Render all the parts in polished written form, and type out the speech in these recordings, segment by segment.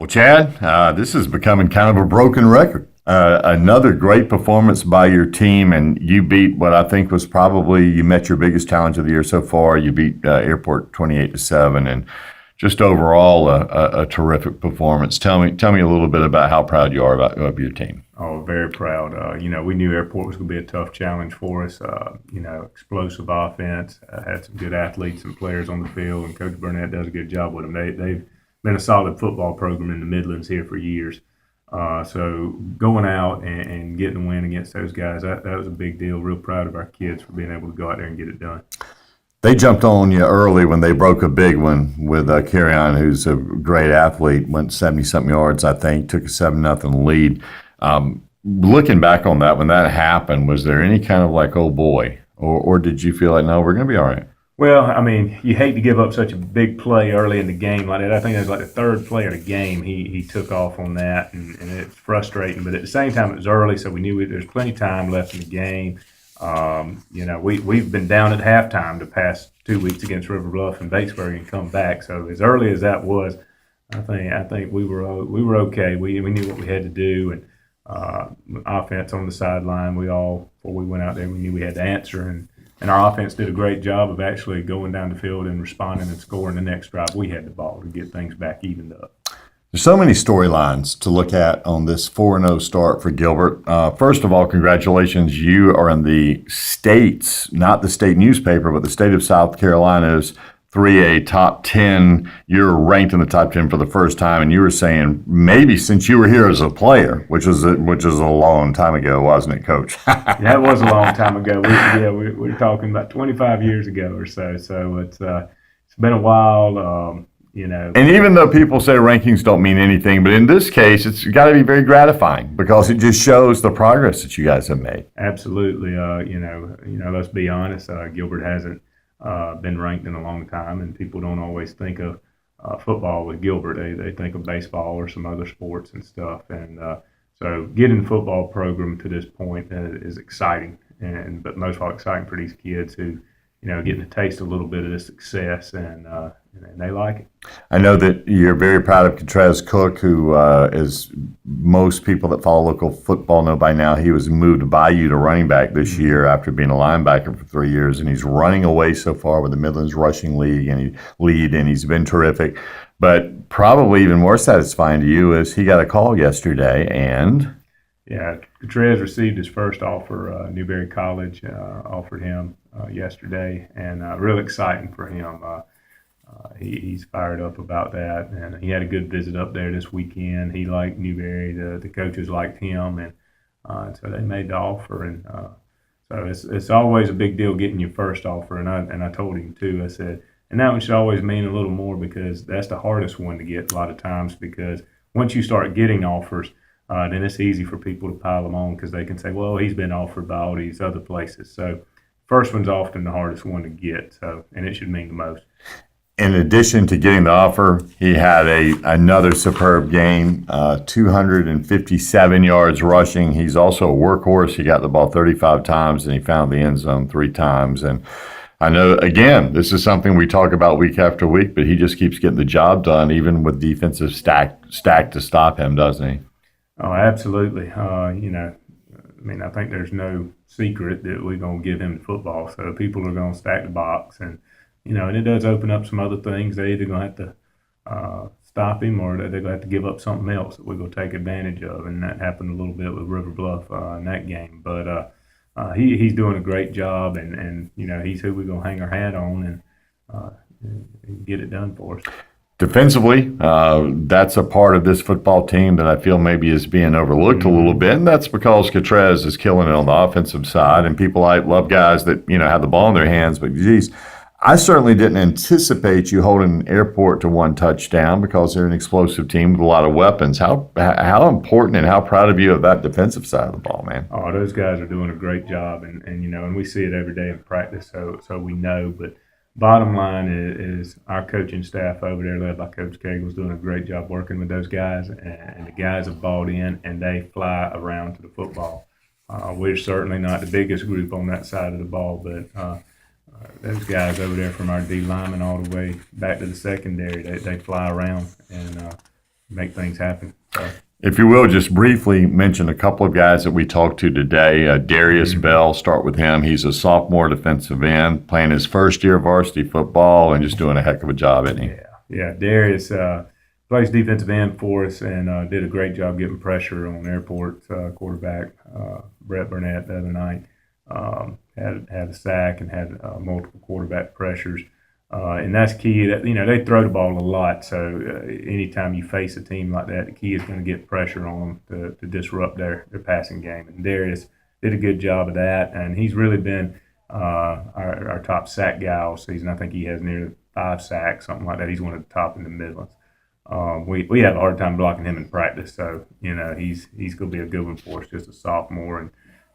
Well, Chad, this is becoming kind of a broken record. Another great performance by your team, and you beat what I think was probably you met your biggest challenge of the year so far. You beat Airport 28-7, and just overall a terrific performance. Tell me a little bit about how proud you are of your team. Oh, very proud. We knew Airport was going to be a tough challenge for us. Explosive offense, had some good athletes and players on the field, and Coach Burnett does a good job with them. They've been a solid football program in the Midlands here for years. So going out and getting a win against those guys, that was a big deal. Real proud of our kids for being able to go out there and get it done. They jumped on you early when they broke a big one with Carrion, who's a great athlete, went 70-something yards, I think, took a 7-0 lead. Looking back on that, when that happened, was there any kind of like, oh boy, or did you feel like, no, we're going to be all right? Well, I mean, you hate to give up such a big play early in the game like that. I think that was like the third play of the game. He took off on that, and it's frustrating. But at the same time, it was early, so we knew there's plenty of time left in the game. We've been down at halftime the past 2 weeks against River Bluff and Batesburg and come back. So as early as that was, I think we were okay. We knew what we had to do, and offense on the sideline. Before we went out there, we knew we had to answer, and our offense did a great job of actually going down the field and responding and scoring the next drive. We had the ball to get things back evened up. There's so many storylines to look at on this 4-0 start for Gilbert. First of all, congratulations. You are in the state's, not the state newspaper, but the state of South Carolina's 3A top 10. You're ranked in the top 10 for the first time, and you were saying maybe since you were here as a player, which is a long time ago, wasn't it, Coach? Yeah, it was a long time ago. We're talking about 25 years ago or so. So it's been a while. And even though people say rankings don't mean anything, but in this case, it's got to be very gratifying because it just shows the progress that you guys have made. Absolutely. Let's be honest. Gilbert hasn't been ranked in a long time, and people don't always think of football with Gilbert. They think of baseball or some other sports and stuff. And so getting the football program to this point is exciting, but most of all exciting for these kids who, getting to taste a little bit of this success, and they like it. I know that you're very proud of Catrez Cook, who is most people that follow local football know by now. He was moved by you to running back this year after being a linebacker for 3 years, and he's running away so far with the Midlands rushing league and he's been terrific. But probably even more satisfying to you is he got a call yesterday and. Yeah, Catrez received his first offer. Newberry College offered him yesterday, and real exciting for him. He's fired up about that, and he had a good visit up there this weekend. He liked Newberry. The coaches liked him, and so they made the offer. And so it's always a big deal getting your first offer. And I told him too. I said, and that one should always mean a little more because that's the hardest one to get a lot of times. Because once you start getting offers, then it's easy for people to pile them on because they can say, well, he's been offered by all these other places. So first one's often the hardest one to get, and it should mean the most. In addition to getting the offer, he had another superb game, 257 yards rushing. He's also a workhorse. He got the ball 35 times, and he found the end zone 3 times. And I know, again, this is something we talk about week after week, but he just keeps getting the job done, even with defensive stack to stop him, doesn't he? Oh, absolutely. I think there's no secret that we're going to give him the football. So people are going to stack the box, and it does open up some other things. They're either going to have to stop him, or they're going to have to give up something else that we're going to take advantage of. And that happened a little bit with River Bluff in that game. But he's doing a great job, and he's who we're going to hang our hat on and get it done for us. Defensively, that's a part of this football team that I feel maybe is being overlooked a little bit, and that's because Catrez is killing it on the offensive side, and people love guys that have the ball in their hands. But geez, I certainly didn't anticipate you holding Airport to 1 touchdown because they're an explosive team with a lot of weapons. How important and how proud of you of that defensive side of the ball, man? Oh, those guys are doing a great job, and we see it every day in practice, so we know, but. Bottom line is our coaching staff over there, led by Coach Cagle, is doing a great job working with those guys, and the guys have bought in, and they fly around to the football. We're certainly not the biggest group on that side of the ball, but those guys over there from our D linemen all the way back to the secondary, they fly around, and make things happen. So. If you will, just briefly mention a couple of guys that we talked to today. Darius Bell, start with him. He's a sophomore defensive end, playing his first year of varsity football and just doing a heck of a job, isn't he? Yeah. Darius plays defensive end for us and did a great job getting pressure on Airport's quarterback, Brett Burnett, the other night. Had a sack and had multiple quarterback pressures. And that's key. That they throw the ball a lot, so anytime you face a team like that, the key is going to get pressure on them to disrupt their passing game. And Darius did a good job of that, and he's really been our top sack guy all season. I think he has nearly 5 sacks, something like that. He's one of the top in the Midlands. We have a hard time blocking him in practice, so he's going to be a good one for us, just a sophomore. And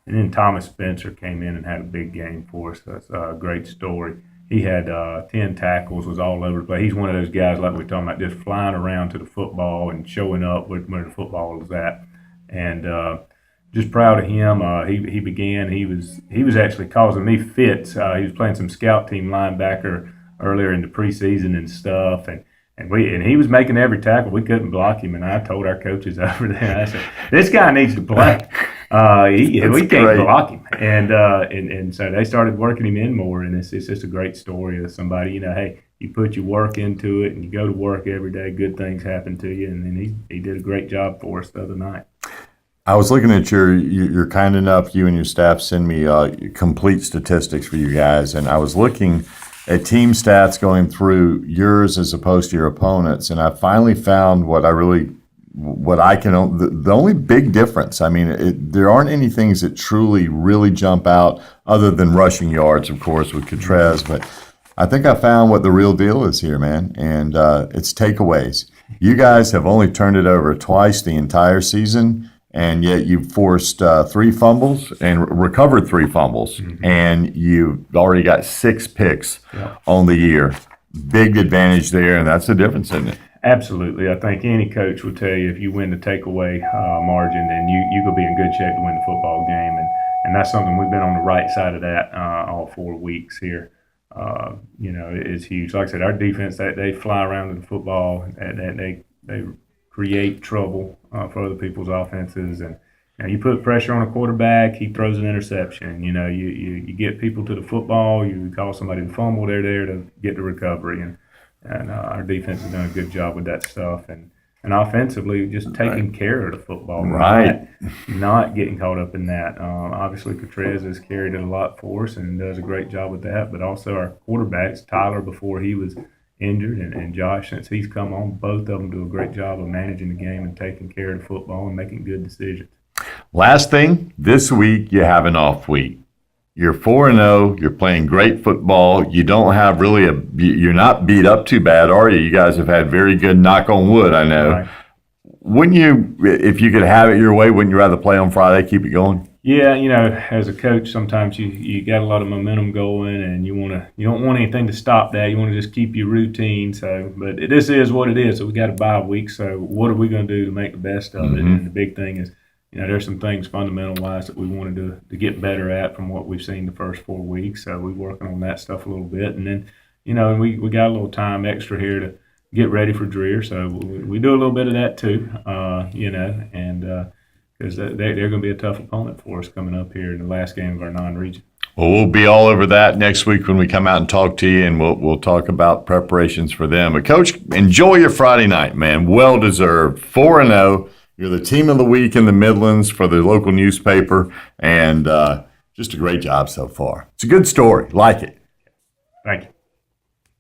then Thomas Spencer came in and had a big game for us. That's a great story. He had 10 tackles, was all over the place. He's one of those guys, like we're talking about, just flying around to the football and showing up where the football was at. And just proud of him. He began. He was actually causing me fits. He was playing some scout team linebacker earlier in the preseason and stuff, and he was making every tackle. We couldn't block him, and I told our coaches over there, I said, "This guy needs to play. We can't block him." And so they started working him in more, and it's just a great story of somebody. Hey, you put your work into it, and you go to work every day. Good things happen to you, and then he did a great job for us the other night. I was looking at you're kind enough, you and your staff send me complete statistics for you guys, and I was looking at team stats going through yours as opposed to your opponents, and I finally found the only big difference. I mean, there aren't any things that truly really jump out other than rushing yards, of course, with Catrez, but I think I found what the real deal is here, man, and it's takeaways. You guys have only turned it over twice the entire season, and yet you've forced 3 fumbles and recovered 3 fumbles, and you've already got 6 picks on the year. Big advantage there, and that's the difference, isn't it? Absolutely. I think any coach will tell you if you win the takeaway margin, then you're going to be in good shape to win the football game, and that's something we've been on the right side of that all 4 weeks here. It's huge. Like I said, our defense, they fly around to the football, and they create trouble for other people's offenses, and you put pressure on a quarterback, he throws an interception. You get people to the football, you call somebody to fumble, they're there to get the recovery, and our defense has done a good job with that stuff, and offensively just taking care of the football, not getting caught up in that. Obviously, Catrez has carried it a lot for us and does a great job with that, but also our quarterbacks, Tyler before he was injured, and Josh, since he's come on, both of them do a great job of managing the game and taking care of the football and making good decisions. Last thing, this week you have an off week. You're 4-0. You're playing great football. You don't have really you're not beat up too bad, are you? You guys have had very good, knock on wood, I know. Right. Wouldn't you, if you could have it your way, wouldn't you rather play on Friday, keep it going? Yeah, as a coach, sometimes you got a lot of momentum going, and you don't want anything to stop that. You want to just keep your routine. So, but this is what it is. So we got a bye week. So what are we going to do to make the best of it? And the big thing is, there's some things fundamental wise that we wanted to get better at from what we've seen the first 4 weeks. So we're working on that stuff a little bit, and then we got a little time extra here to get ready for Dreer. So we do a little bit of that too, and. Because they're going to be a tough opponent for us coming up here in the last game of our non-region. Well, we'll be all over that next week when we come out and talk to you, and we'll talk about preparations for them. But, Coach, enjoy your Friday night, man. Well-deserved. 4-0. You're the team of the week in the Midlands for the local newspaper, and just a great job so far. It's a good story. Like it. Thank you.